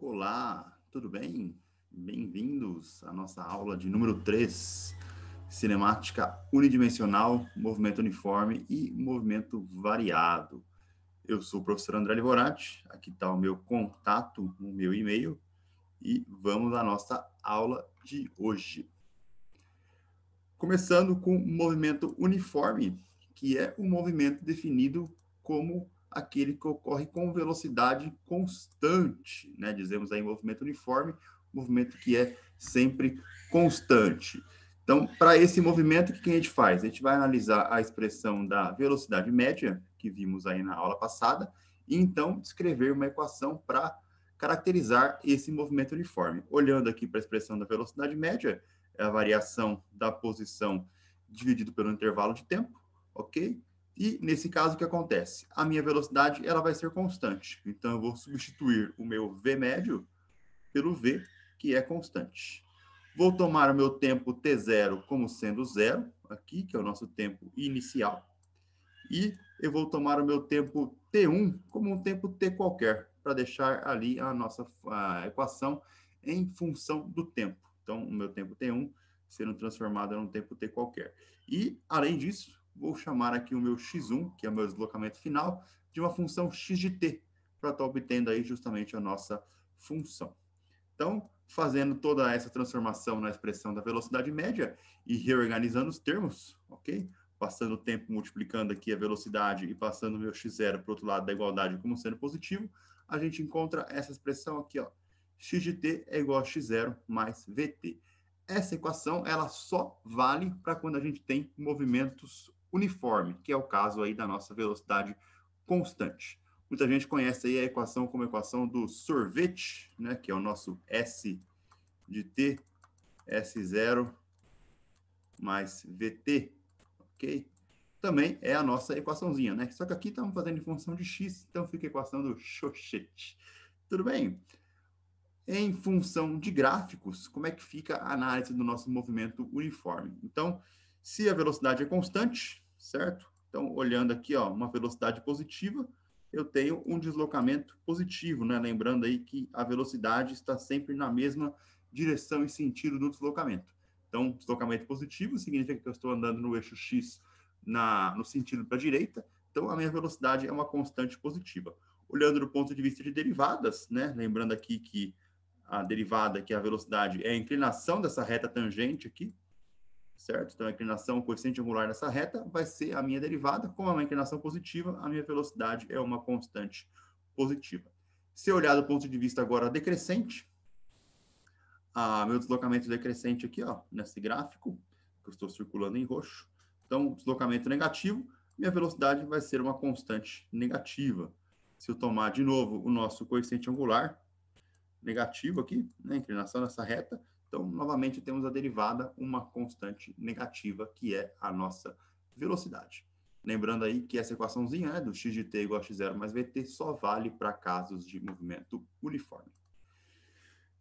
Olá, tudo bem? Bem-vindos à nossa aula de número 3, cinemática unidimensional, movimento uniforme e movimento variado. Eu sou o professor André Livorati, aqui está o meu contato, o meu e-mail, e vamos à nossa aula de hoje. Começando com o movimento uniforme, que é um movimento definido como aquele que ocorre com velocidade constante, né? Dizemos aí movimento uniforme, movimento que é sempre constante. Então, para esse movimento, o que a gente faz? A gente vai analisar a expressão da velocidade média, que vimos aí na aula passada, e então descrever uma equação para caracterizar esse movimento uniforme. Olhando aqui para a expressão da velocidade média, é a variação da posição dividido pelo intervalo de tempo, ok? E nesse caso, o que acontece? A minha velocidade ela vai ser constante. Então, eu vou substituir o meu V médio pelo V, que é constante. Vou tomar o meu tempo T0 como sendo zero, aqui, que é o nosso tempo inicial. E eu vou tomar o meu tempo T1 como um tempo T qualquer, para deixar ali a nossa equação em função do tempo. Então, o meu tempo T1 sendo transformado em um tempo T qualquer. E, além disso, vou chamar aqui o meu x1, que é o meu deslocamento final, de uma função x de t, para estar obtendo aí justamente a nossa função. Então, fazendo toda essa transformação na expressão da velocidade média e reorganizando os termos, ok? Passando o tempo multiplicando aqui a velocidade e passando o meu x0 para o outro lado da igualdade como sendo positivo, a gente encontra essa expressão aqui, ó. X de t é igual a x0 mais vt. Essa equação, ela só vale para quando a gente tem movimentos uniformes, que é o caso aí da nossa velocidade constante. Muita gente conhece aí a equação como a equação do sorvete, né, que é o nosso S de t, S0 mais VT, ok? Também é a nossa equaçãozinha, né? Só que aqui estamos fazendo em função de x, então fica a equação do Xoxete. Tudo bem? Em função de gráficos, como é que fica a análise do nosso movimento uniforme? Então, se a velocidade é constante, certo? Então, olhando aqui, ó, uma velocidade positiva, eu tenho um deslocamento positivo, né? Lembrando aí que a velocidade está sempre na mesma direção e sentido do deslocamento. Então, deslocamento positivo significa que eu estou andando no eixo x no sentido para a direita, então a minha velocidade é uma constante positiva. Olhando do ponto de vista de derivadas, né? Lembrando aqui que a derivada, que é a velocidade, é a inclinação dessa reta tangente aqui, certo? Então, a inclinação, o coeficiente angular dessa reta vai ser a minha derivada. Como é uma inclinação positiva, a minha velocidade é uma constante positiva. Se eu olhar do ponto de vista agora decrescente, meu deslocamento decrescente aqui, ó, nesse gráfico, que eu estou circulando em roxo. Então, deslocamento negativo, minha velocidade vai ser uma constante negativa. Se eu tomar de novo o nosso coeficiente angular, negativo aqui, né, inclinação nessa reta. Então, novamente, temos a derivada, uma constante negativa, que é a nossa velocidade. Lembrando aí que essa equaçãozinha, né, do x de t igual a x0 mais vt, só vale para casos de movimento uniforme.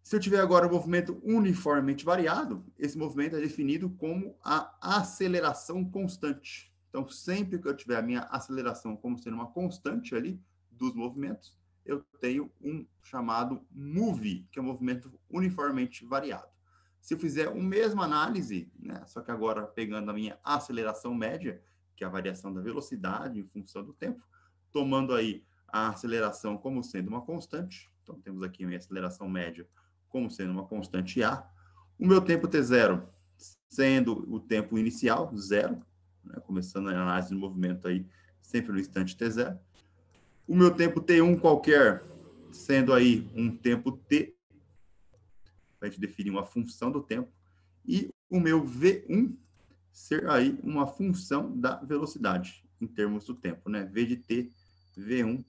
Se eu tiver agora um movimento uniformemente variado, esse movimento é definido como a aceleração constante. Então, sempre que eu tiver a minha aceleração como sendo uma constante ali dos movimentos, eu tenho um chamado move, que é um movimento uniformemente variado. Se eu fizer a mesma análise, né, só que agora pegando a minha aceleração média, que é a variação da velocidade em função do tempo, tomando aí a aceleração como sendo uma constante, então temos aqui a minha aceleração média como sendo uma constante A, o meu tempo T0 sendo o tempo inicial, zero, né, começando a análise do movimento aí sempre no instante T0, o meu tempo T1 qualquer, sendo aí um tempo T, para a gente definir uma função do tempo, e o meu V1 ser aí uma função da velocidade, em termos do tempo, né? V de T, V1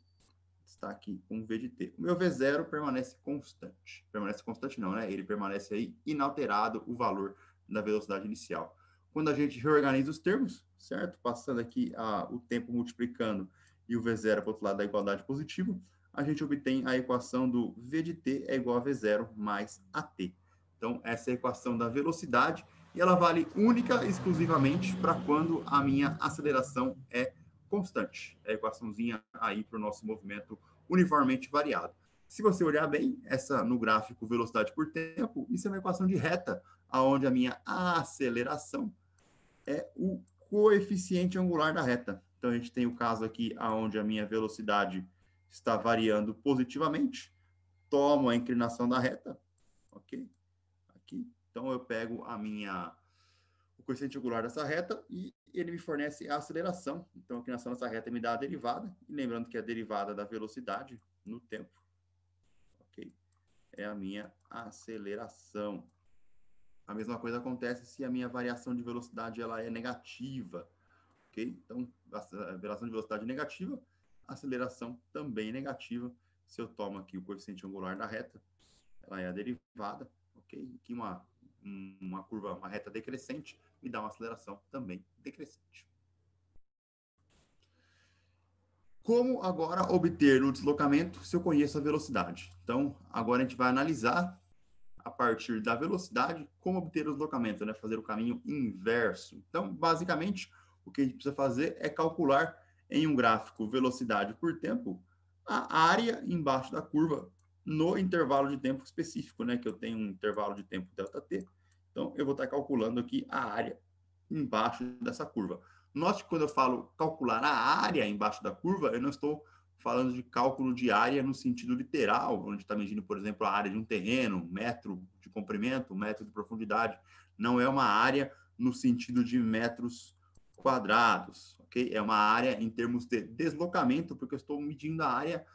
está aqui com V de T. O meu V0 permanece constante. Permanece constante não, né? Ele permanece aí inalterado o valor da velocidade inicial. Quando a gente reorganiza os termos, certo? Passando aqui o tempo multiplicando e o V0 para o outro lado da igualdade positiva, a gente obtém a equação do V de T é igual a V0 mais AT. Então, essa é a equação da velocidade e ela vale única e exclusivamente para quando a minha aceleração é constante. É a equaçãozinha aí para o nosso movimento uniformemente variado. Se você olhar bem, essa no gráfico velocidade por tempo, isso é uma equação de reta, onde a minha aceleração é o coeficiente angular da reta. Então, a gente tem o caso aqui onde a minha velocidade está variando positivamente, tomo a inclinação da reta, ok? Aqui. Então, eu pego o coeficiente angular dessa reta e ele me fornece a aceleração. Então, a inclinação dessa reta me dá a derivada. E lembrando que a derivada da velocidade no tempo, ok? É a minha aceleração. A mesma coisa acontece se a minha variação de velocidade ela é negativa, ok? Então, a variação de velocidade negativa, a aceleração também negativa. Se eu tomo aqui o coeficiente angular da reta, ela é a derivada, ok? Aqui uma curva, uma reta decrescente, me dá uma aceleração também decrescente. Como agora obter o deslocamento se eu conheço a velocidade? Então, agora a gente vai analisar a partir da velocidade, como obter o deslocamento, né? Fazer o caminho inverso. Então, basicamente, o que a gente precisa fazer é calcular em um gráfico velocidade por tempo a área embaixo da curva no intervalo de tempo específico, né? Que eu tenho um intervalo de tempo ΔT. Então, eu vou estar calculando aqui a área embaixo dessa curva. Note que quando eu falo calcular a área embaixo da curva, eu não estou falando de cálculo de área no sentido literal, onde está medindo, por exemplo, a área de um terreno, metro de comprimento, metro de profundidade. Não é uma área no sentido de metros quadrados, ok? É uma área em termos de deslocamento, porque eu estou medindo a área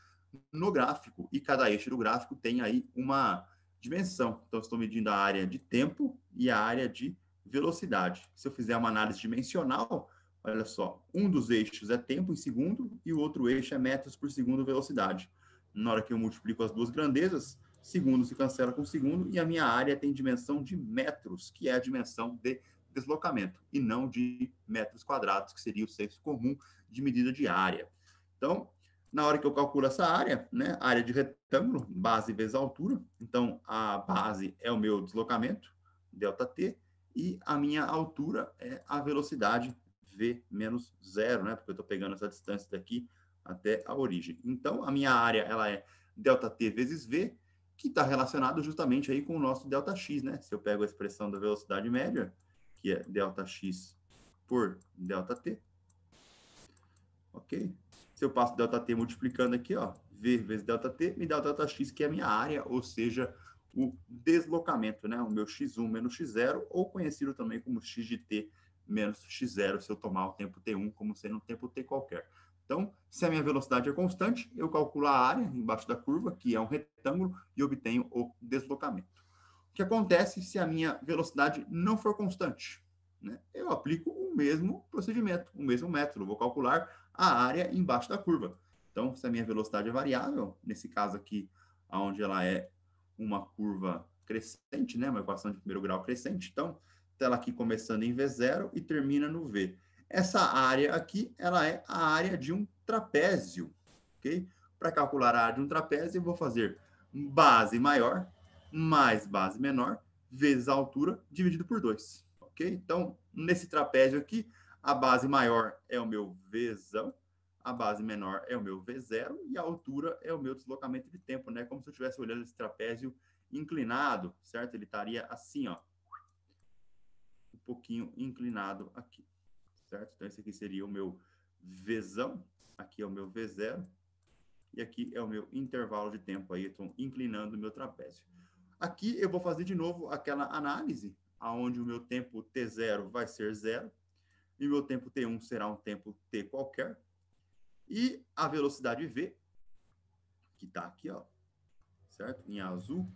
no gráfico, e cada eixo do gráfico tem aí uma dimensão. Então, eu estou medindo a área de tempo e a área de velocidade. Se eu fizer uma análise dimensional, olha só, um dos eixos é tempo em segundo e o outro eixo é metros por segundo velocidade. Na hora que eu multiplico as duas grandezas, segundo se cancela com segundo e a minha área tem dimensão de metros, que é a dimensão de deslocamento, e não de metros quadrados, que seria o senso comum de medida de área. Então, na hora que eu calculo essa área, né, área de retângulo, base vezes altura, então a base é o meu deslocamento, ΔT, e a minha altura é a velocidade v menos zero, né? Porque eu estou pegando essa distância daqui até a origem. Então, a minha área, ela é ΔT vezes v, que está relacionado justamente aí com o nosso ΔX, né? Se eu pego a expressão da velocidade média, que é ΔX por ΔT, ok? Se eu passo ΔT multiplicando aqui, ó, v vezes ΔT, me dá o ΔX, que é a minha área, ou seja, o deslocamento, né? O meu x1 menos x0, ou conhecido também como x de t menos x0, se eu tomar o tempo t1 como sendo um tempo t qualquer. Então, se a minha velocidade é constante, eu calculo a área embaixo da curva, que é um retângulo, e obtenho o deslocamento. O que acontece se a minha velocidade não for constante? Né? Eu aplico o mesmo procedimento, o mesmo método. Vou calcular a área embaixo da curva. Então, se a minha velocidade é variável, nesse caso aqui, onde ela é uma curva crescente, né? Uma equação de primeiro grau crescente. Então, ela aqui começando em V0 e termina no V. Essa área aqui, ela é a área de um trapézio, ok? Para calcular a área de um trapézio, eu vou fazer base maior mais base menor vezes a altura dividido por 2, ok? Então, nesse trapézio aqui, a base maior é o meu Vzão, a base menor é o meu V0 e a altura é o meu deslocamento de tempo, né? Como se eu estivesse olhando esse trapézio inclinado, certo? Ele estaria assim, ó, um pouquinho inclinado aqui, certo? Então, esse aqui seria o meu Vzão, aqui é o meu V0 e aqui é o meu intervalo de tempo aí, estou inclinando o meu trapézio. Aqui eu vou fazer de novo aquela análise, onde o meu tempo t0 vai ser zero, e o meu tempo t1 será um tempo t qualquer, e a velocidade v, que está aqui, ó, certo? Em azul,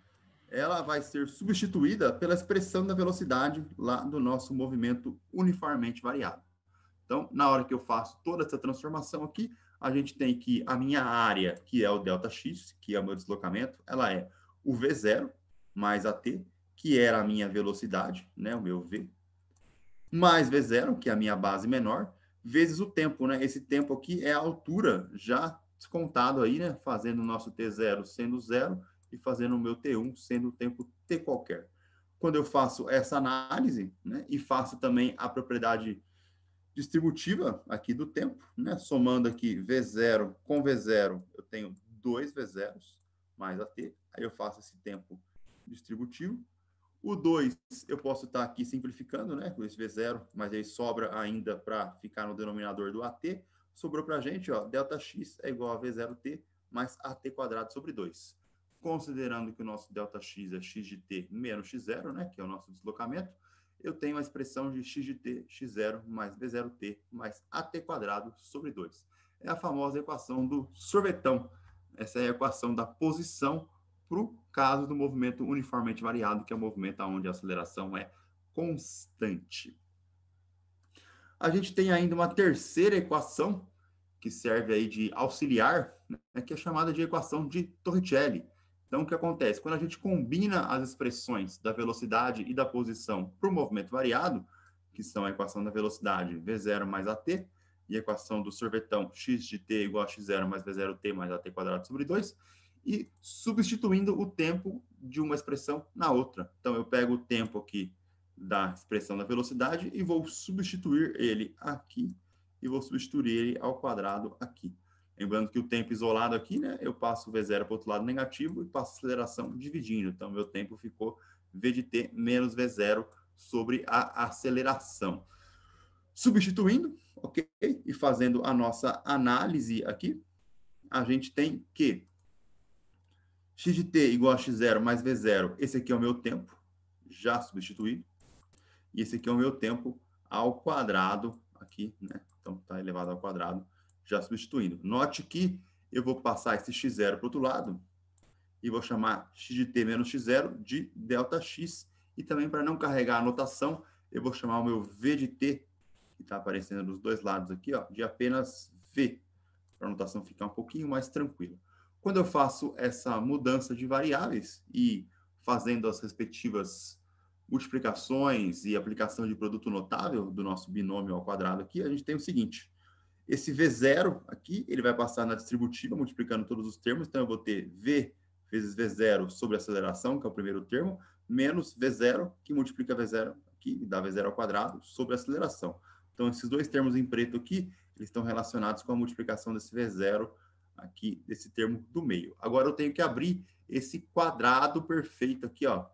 ela vai ser substituída pela expressão da velocidade lá do nosso movimento uniformemente variável. Então, na hora que eu faço toda essa transformação aqui, a gente tem que a minha área, que é o ΔX, que é o meu deslocamento, ela é o V0 mais a t, que era a minha velocidade, né, o meu v, mais V0, que é a minha base menor, vezes o tempo, né? Esse tempo aqui é a altura já descontado aí, né? Fazendo o nosso T0 sendo zero e fazendo o meu T1 sendo o tempo T qualquer. Quando eu faço essa análise, né? E faço também a propriedade distributiva aqui do tempo, né? Somando aqui V0 com V0, eu tenho 2 V0s, mais AT. Aí eu faço esse tempo distributivo. O 2, eu posso estar aqui simplificando, né, com esse V0, mas aí sobra ainda para ficar no denominador do AT. Sobrou para a gente, ó, ΔX é igual a V0T mais AT quadrado sobre 2. Considerando que o nosso ΔX é x de t menos x0, né, que é o nosso deslocamento, eu tenho a expressão de x de t, x0 mais V0T mais AT quadrado sobre 2. É a famosa equação do sorvetão. Essa é a equação da posição para o caso do movimento uniformemente variado, que é o movimento onde a aceleração é constante. A gente tem ainda uma terceira equação, que serve aí de auxiliar, né, que é chamada de equação de Torricelli. Então, o que acontece? Quando a gente combina as expressões da velocidade e da posição para o movimento variado, que são a equação da velocidade V0 mais AT, e a equação do sorvetão x de t igual a x0 mais V0T mais AT quadrado sobre 2, e substituindo o tempo de uma expressão na outra. Então, eu pego o tempo aqui da expressão da velocidade e vou substituir ele aqui e vou substituir ele ao quadrado aqui. Lembrando que o tempo isolado aqui, né, eu passo o V0 para o outro lado negativo e passo a aceleração dividindo. Então, meu tempo ficou V de t menos V0 sobre a aceleração. Substituindo, ok? E fazendo a nossa análise aqui, a gente tem que x de t igual a x0 mais V0, esse aqui é o meu tempo, já substituído. E esse aqui é o meu tempo ao quadrado aqui, né? Então, está elevado ao quadrado, já substituindo. Note que eu vou passar esse x0 para o outro lado e vou chamar x de t menos x0 de ΔX. E também, para não carregar a notação, eu vou chamar o meu v de t, que está aparecendo dos dois lados aqui, ó, de apenas v, para a notação ficar um pouquinho mais tranquila. Quando eu faço essa mudança de variáveis e fazendo as respectivas multiplicações e aplicação de produto notável do nosso binômio ao quadrado aqui, a gente tem o seguinte: esse V0 aqui, ele vai passar na distributiva, multiplicando todos os termos, então eu vou ter V vezes V0 sobre a aceleração, que é o primeiro termo, menos V0, que multiplica V0 aqui, e dá V0 ao quadrado, sobre a aceleração. Então, esses dois termos em preto aqui, eles estão relacionados com a multiplicação desse V0 aqui, desse termo do meio. Agora, eu tenho que abrir esse quadrado perfeito aqui, ó,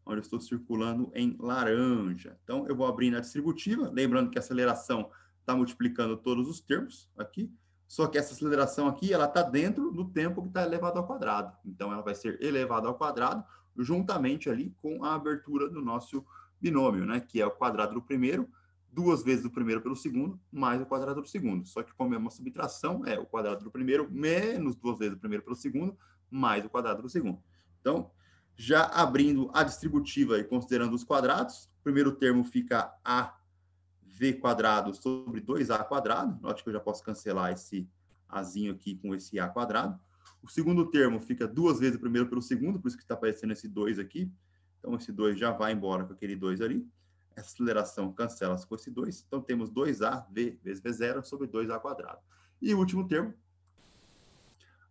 onde eu estou circulando em laranja. Então, eu vou abrir na distributiva, lembrando que a aceleração está multiplicando todos os termos aqui, só que essa aceleração aqui, ela está dentro do tempo que está elevado ao quadrado. Então, ela vai ser elevada ao quadrado juntamente ali com a abertura do nosso binômio, né? Que é o quadrado do primeiro, duas vezes o primeiro pelo segundo, mais o quadrado do segundo. Só que como é uma subtração, é o quadrado do primeiro menos duas vezes o primeiro pelo segundo, mais o quadrado do segundo. Então, já abrindo a distributiva e considerando os quadrados, o primeiro termo fica AV quadrado sobre 2A quadrado. Note que eu já posso cancelar esse Azinho aqui com esse A quadrado. O segundo termo fica duas vezes o primeiro pelo segundo, por isso que está aparecendo esse 2 aqui. Então, esse 2 já vai embora com aquele 2 ali. Essa aceleração cancela-se com esse 2. Então, temos 2AV vezes V0 sobre 2A quadrado. E o último termo,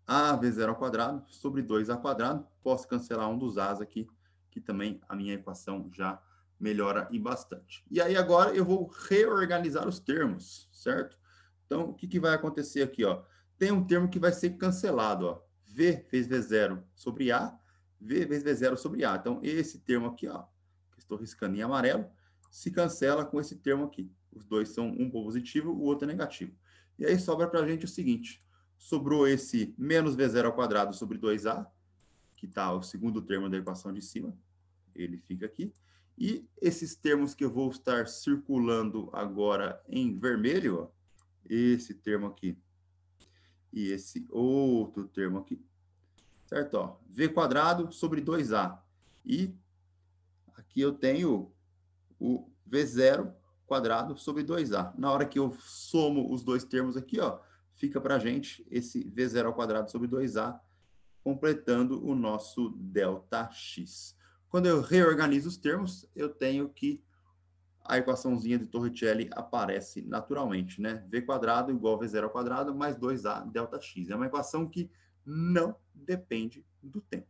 a V0 ao quadrado sobre 2A quadrado. Posso cancelar um dos A's aqui, que também a minha equação já melhora e bastante. E aí agora eu vou reorganizar os termos, certo? Então, o que, que vai acontecer aqui, ó? Tem um termo que vai ser cancelado, ó. V vezes V0 sobre A, V vezes V0 sobre A. Então, esse termo aqui, ó, que estou riscando em amarelo, se cancela com esse termo aqui. Os dois são um positivo, o outro é negativo. E aí sobra para a gente o seguinte: sobrou esse menos V0 ao quadrado sobre 2A, que está o segundo termo da equação de cima, ele fica aqui. E esses termos que eu vou estar circulando agora em vermelho, ó, esse termo aqui e esse outro termo aqui, certo? Ó, V quadrado sobre 2A. E aqui eu tenho o V0 quadrado sobre 2A. Na hora que eu somo os dois termos aqui, ó, fica para a gente esse V0 ao quadrado sobre 2A, completando o nosso ΔX. Quando eu reorganizo os termos, eu tenho que a equaçãozinha de Torricelli aparece naturalmente, né? V quadrado igual a V0 ao quadrado mais 2A ΔX. É uma equação que não depende do tempo,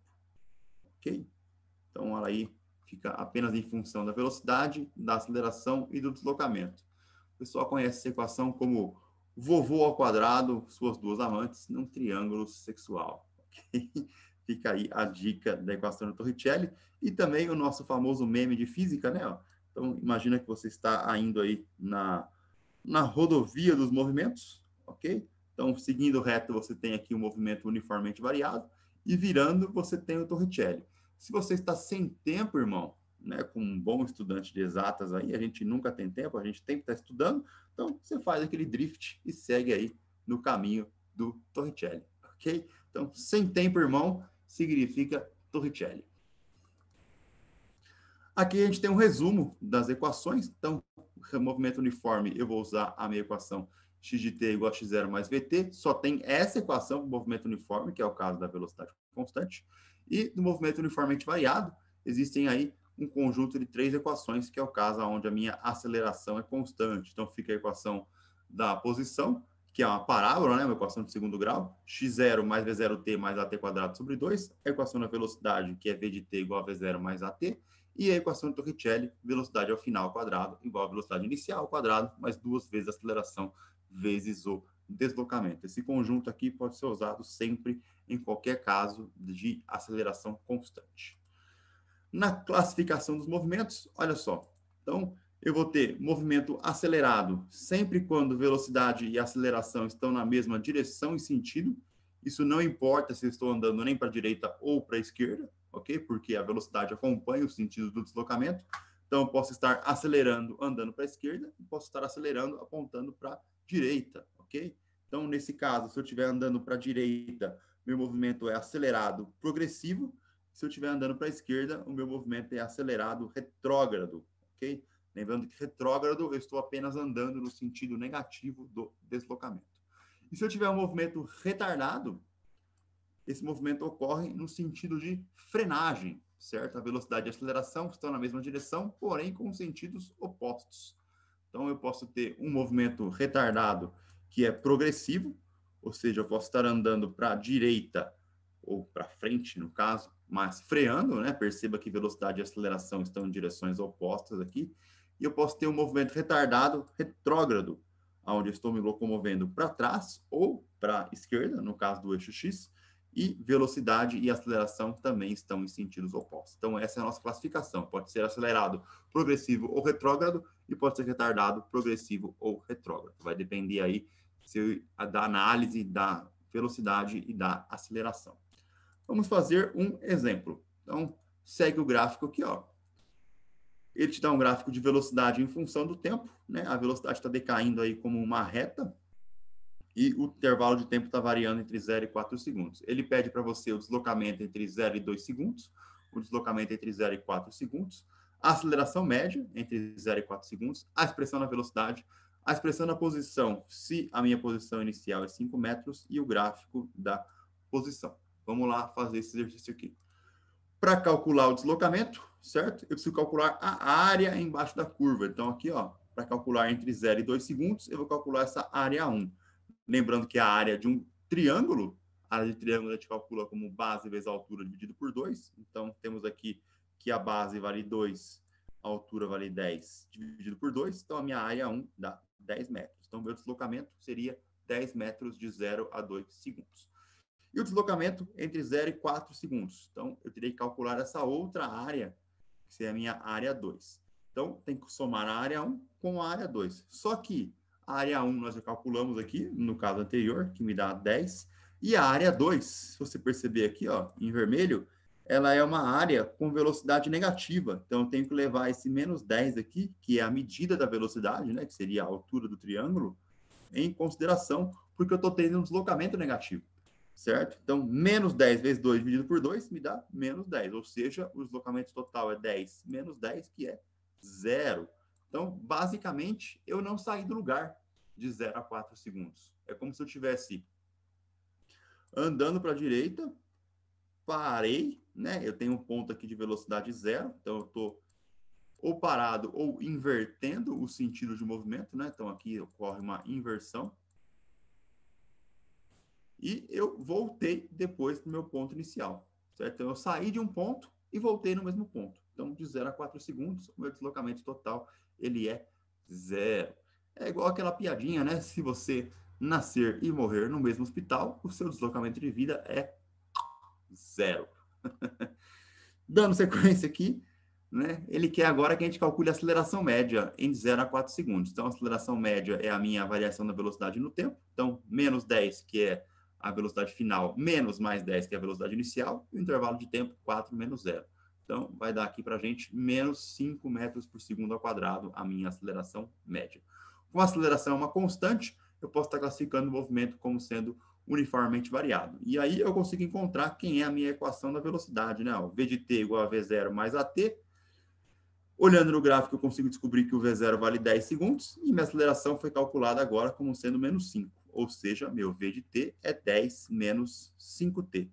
ok? Então, ela aí fica apenas em função da velocidade, da aceleração e do deslocamento. O pessoal conhece essa equação como vovô ao quadrado, suas duas amantes, num triângulo sexual. Okay? Fica aí a dica da equação do Torricelli e também o nosso famoso meme de física, né? Ó. Então, imagina que você está indo aí na rodovia dos movimentos, ok? Então, seguindo reto, você tem aqui um movimento uniformemente variado e virando, você tem o Torricelli. Se você está sem tempo, irmão, né, com um bom estudante de exatas aí, a gente nunca tem tempo, a gente tem que estar estudando, então você faz aquele drift e segue aí no caminho do Torricelli, ok? Então, sem tempo, irmão, significa Torricelli. Aqui a gente tem um resumo das equações. Então, o movimento uniforme, eu vou usar a minha equação x de t igual a x0 mais vt. Só tem essa equação do movimento uniforme, que é o caso da velocidade constante. E do movimento uniformemente variado, existem aí um conjunto de 3 equações, que é o caso onde a minha aceleração é constante. Então, fica a equação da posição, que é uma parábola, né? Uma equação de segundo grau, x0 mais v0t mais at quadrado sobre 2. A equação da velocidade, que é v de t igual a v0 mais at. E a equação de Torricelli, velocidade ao final ao quadrado, igual a velocidade inicial ao quadrado, mais 2 vezes a aceleração, vezes o deslocamento. Esse conjunto aqui pode ser usado sempre, em qualquer caso, de aceleração constante. Na classificação dos movimentos, olha só. Então, eu vou ter movimento acelerado sempre quando velocidade e aceleração estão na mesma direção e sentido. Isso não importa se eu estou andando nem para a direita ou para a esquerda, ok? Porque a velocidade acompanha o sentido do deslocamento. Então, eu posso estar acelerando andando para a esquerda e posso estar acelerando apontando para a direita, ok? Então, nesse caso, se eu estiver andando para a direita, meu movimento é acelerado progressivo. Se eu estiver andando para a esquerda, o meu movimento é acelerado retrógrado, ok? Lembrando que retrógrado, eu estou apenas andando no sentido negativo do deslocamento. E se eu tiver um movimento retardado, esse movimento ocorre no sentido de frenagem, certo? A velocidade e a aceleração estão na mesma direção, porém com sentidos opostos. Então, eu posso ter um movimento retardado que é progressivo, ou seja, eu posso estar andando para a direita ou para frente, no caso, mas freando, né? Perceba que velocidade e aceleração estão em direções opostas aqui. E eu posso ter um movimento retardado retrógrado, onde eu estou me locomovendo para trás ou para a esquerda, no caso do eixo X, e velocidade e aceleração também estão em sentidos opostos. Então, essa é a nossa classificação. Pode ser acelerado, progressivo ou retrógrado, e pode ser retardado, progressivo ou retrógrado. Vai depender aí da análise da velocidade e da aceleração. Vamos fazer um exemplo. Então, segue o gráfico aqui, ó. Ele te dá um gráfico de velocidade em função do tempo, né? A velocidade está decaindo aí como uma reta e o intervalo de tempo está variando entre 0 e 4 segundos. Ele pede para você o deslocamento entre 0 e 2 segundos, o deslocamento entre 0 e 4 segundos, a aceleração média entre 0 e 4 segundos, a expressão na velocidade, a expressão na posição, se a minha posição inicial é 5 metros, e o gráfico da posição. Vamos lá fazer esse exercício aqui. Para calcular o deslocamento, certo? Eu preciso calcular a área embaixo da curva. Então, aqui, ó, para calcular entre 0 e 2 segundos, eu vou calcular essa área 1. Lembrando que a área de um triângulo, a área de triângulo a gente calcula como base vezes a altura dividido por 2. Então, temos aqui que a base vale 2, a altura vale 10 dividido por 2. Então, a minha área 1 dá 10 metros. Então, meu deslocamento seria 10 metros de 0 a 2 segundos. E o deslocamento entre 0 e 4 segundos. Então, eu terei que calcular essa outra área, que seria a minha área 2. Então, tem que somar a área 1 com a área 2. Só que a área 1 nós já calculamos aqui, no caso anterior, que me dá 10. E a área 2, se você perceber aqui, ó, em vermelho, ela é uma área com velocidade negativa. Então, eu tenho que levar esse menos 10 aqui, que é a medida da velocidade, né, que seria a altura do triângulo, em consideração, porque eu estou tendo um deslocamento negativo. Certo? Então, menos 10 vezes 2 dividido por 2 me dá menos 10. Ou seja, o deslocamento total é 10 menos 10, que é 0. Então, basicamente, eu não saí do lugar de 0 a 4 segundos. É como se eu estivesse andando para a direita, parei, né? Eu tenho um ponto aqui de velocidade 0, então eu estou ou parado ou invertendo o sentido de movimento, né? Então, aqui ocorre uma inversão. E eu voltei depois para o meu ponto inicial, certo? Então, eu saí de um ponto e voltei no mesmo ponto. Então, de 0 a 4 segundos, o meu deslocamento total, ele é 0. É igual aquela piadinha, né? Se você nascer e morrer no mesmo hospital, o seu deslocamento de vida é 0. Dando sequência aqui, né, ele quer agora que a gente calcule a aceleração média em 0 a 4 segundos. Então, a aceleração média é a minha variação da velocidade no tempo. Então, menos 10, que é a velocidade final, menos mais 10, que é a velocidade inicial, e o intervalo de tempo, 4 menos 0. Então, vai dar aqui para a gente menos 5 metros por segundo ao quadrado, a minha aceleração média. Como a aceleração é uma constante, eu posso estar classificando o movimento como sendo uniformemente variado. E aí eu consigo encontrar quem é a minha equação da velocidade, né? O V de t igual a V0 mais AT. Olhando no gráfico, eu consigo descobrir que o V0 vale 10 segundos e minha aceleração foi calculada agora como sendo menos 5. Ou seja, meu V de t é 10 menos 5t.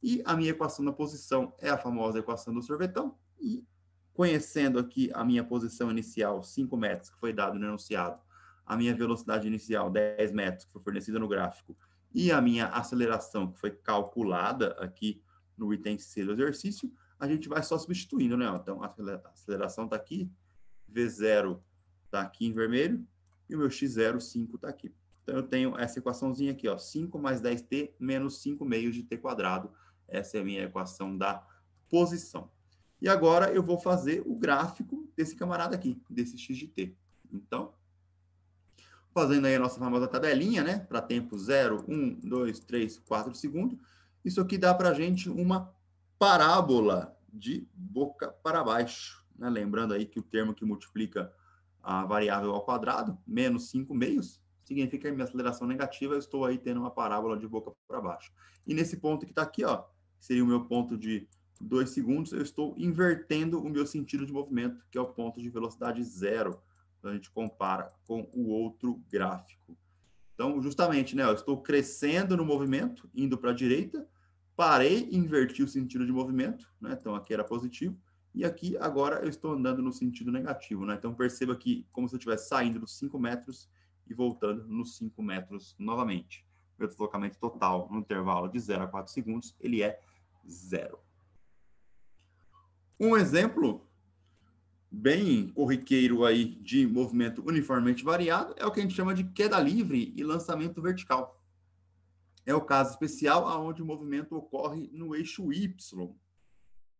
E a minha equação da posição é a famosa equação do sorvetão. E conhecendo aqui a minha posição inicial, 5 metros, que foi dado no enunciado, a minha velocidade inicial, 10 metros, que foi fornecida no gráfico, e a minha aceleração, que foi calculada aqui no item C do exercício, a gente vai só substituindo, né? Então, a aceleração está aqui, V0 está aqui em vermelho, e o meu x0, 5, está aqui. Então, eu tenho essa equaçãozinha aqui, ó, 5 mais 10t menos 5 meios de t quadrado. Essa é a minha equação da posição. E agora eu vou fazer o gráfico desse camarada aqui, desse x de t. Então, fazendo aí a nossa famosa tabelinha, né? Para tempo 0, 1, 2, 3, 4 segundos. Isso aqui dá para a gente uma parábola de boca para baixo. Né? Lembrando aí que o termo que multiplica a variável ao quadrado, menos 5 meios, significa que minha aceleração negativa, eu estou aí tendo uma parábola de boca para baixo. E nesse ponto que está aqui, ó, seria o meu ponto de 2 segundos, eu estou invertendo o meu sentido de movimento, que é o ponto de velocidade 0. Então, a gente compara com o outro gráfico. Então, justamente, né, eu estou crescendo no movimento, indo para a direita, parei e inverti o sentido de movimento, né? Então, aqui era positivo, e aqui agora eu estou andando no sentido negativo, né? Então, perceba que como se eu estivesse saindo dos 5 metros e voltando nos 5 metros novamente. Meu deslocamento total no intervalo de 0 a 4 segundos, ele é 0. Um exemplo bem corriqueiro aí de movimento uniformemente variado é o que a gente chama de queda livre e lançamento vertical. É o caso especial onde o movimento ocorre no eixo Y,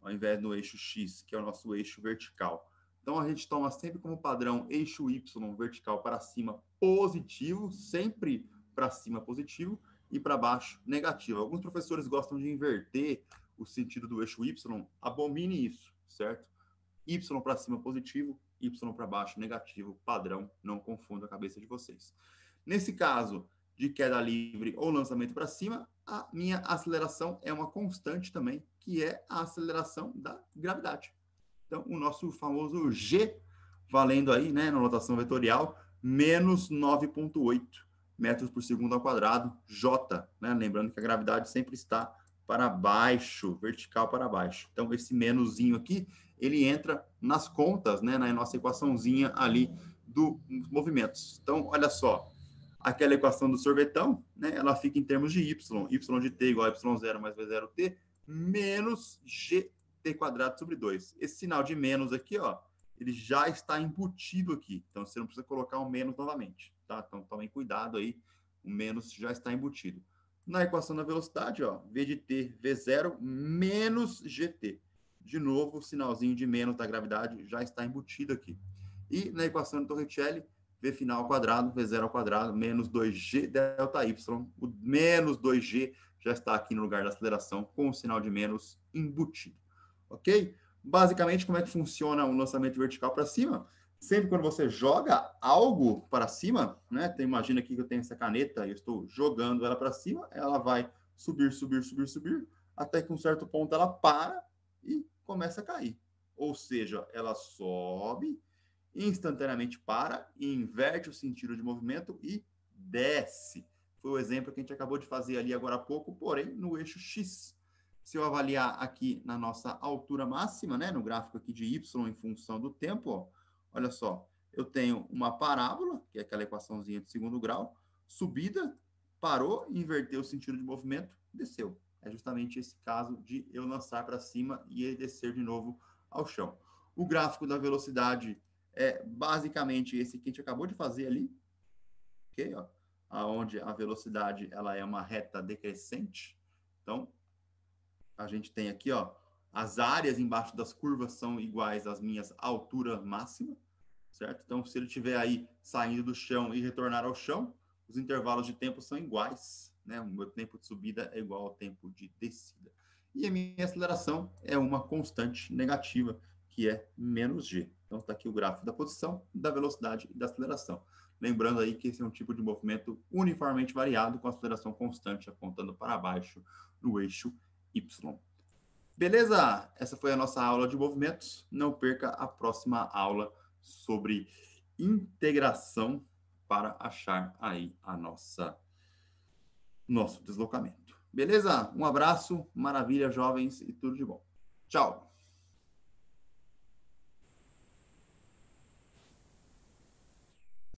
ao invés do eixo X, que é o nosso eixo vertical. Então, a gente toma sempre como padrão eixo Y vertical para cima positivo, sempre para cima positivo e para baixo negativo. Alguns professores gostam de inverter o sentido do eixo Y, abomine isso, certo? Y para cima positivo, Y para baixo negativo, padrão, não confunda a cabeça de vocês. Nesse caso de queda livre ou lançamento para cima, a minha aceleração é uma constante também, que é a aceleração da gravidade. Então, o nosso famoso G, valendo aí, né, na notação vetorial, menos 9,8 metros por segundo ao quadrado, J, né? Lembrando que a gravidade sempre está para baixo, vertical para baixo. Então, esse menuzinho aqui, ele entra nas contas, né, na nossa equaçãozinha ali dos movimentos. Então, olha só, aquela equação do sorvetão, né, ela fica em termos de y, y de t igual a y0 mais v0t, menos gt quadrado sobre 2. Esse sinal de menos aqui, ó, ele já está embutido aqui, então você não precisa colocar o menos novamente, tá? Então, tomem cuidado aí, o menos já está embutido. Na equação da velocidade, ó, v de t, v0 menos gt. De novo, o sinalzinho de menos da gravidade já está embutido aqui. E na equação de Torricelli, V final ao quadrado, V0 ao quadrado, menos 2G delta Y. O menos 2G já está aqui no lugar da aceleração, com o sinal de menos embutido. Ok? Basicamente, como é que funciona um lançamento vertical para cima? Sempre quando você joga algo para cima, né? Então, imagina aqui que eu tenho essa caneta e eu estou jogando ela para cima, ela vai subir, subir, subir, subir, até que um certo ponto ela para e começa a cair. Ou seja, ela sobe, instantaneamente para, inverte o sentido de movimento e desce. Foi o exemplo que a gente acabou de fazer ali agora há pouco, porém no eixo X. Se eu avaliar aqui na nossa altura máxima, né, no gráfico aqui de Y em função do tempo, ó, olha só, eu tenho uma parábola, que é aquela equaçãozinha de segundo grau, subida, parou, inverteu o sentido de movimento, desceu. É justamente esse caso de eu lançar para cima e ele descer de novo ao chão. O gráfico da velocidade é basicamente esse que a gente acabou de fazer ali, ok? Ó, aonde a velocidade ela é uma reta decrescente. Então, a gente tem aqui, ó, as áreas embaixo das curvas são iguais às minhas alturas máximas, certo? Então, se ele estiver aí saindo do chão e retornar ao chão, os intervalos de tempo são iguais, né? O meu tempo de subida é igual ao tempo de descida. E a minha aceleração é uma constante negativa, que é menos g. Então, está aqui o gráfico da posição, da velocidade e da aceleração. Lembrando aí que esse é um tipo de movimento uniformemente variado, com aceleração constante apontando para baixo no eixo Y. Beleza? Essa foi a nossa aula de movimentos. Não perca a próxima aula sobre integração para achar aí a nosso deslocamento. Beleza? Um abraço, maravilha, jovens, e tudo de bom. Tchau!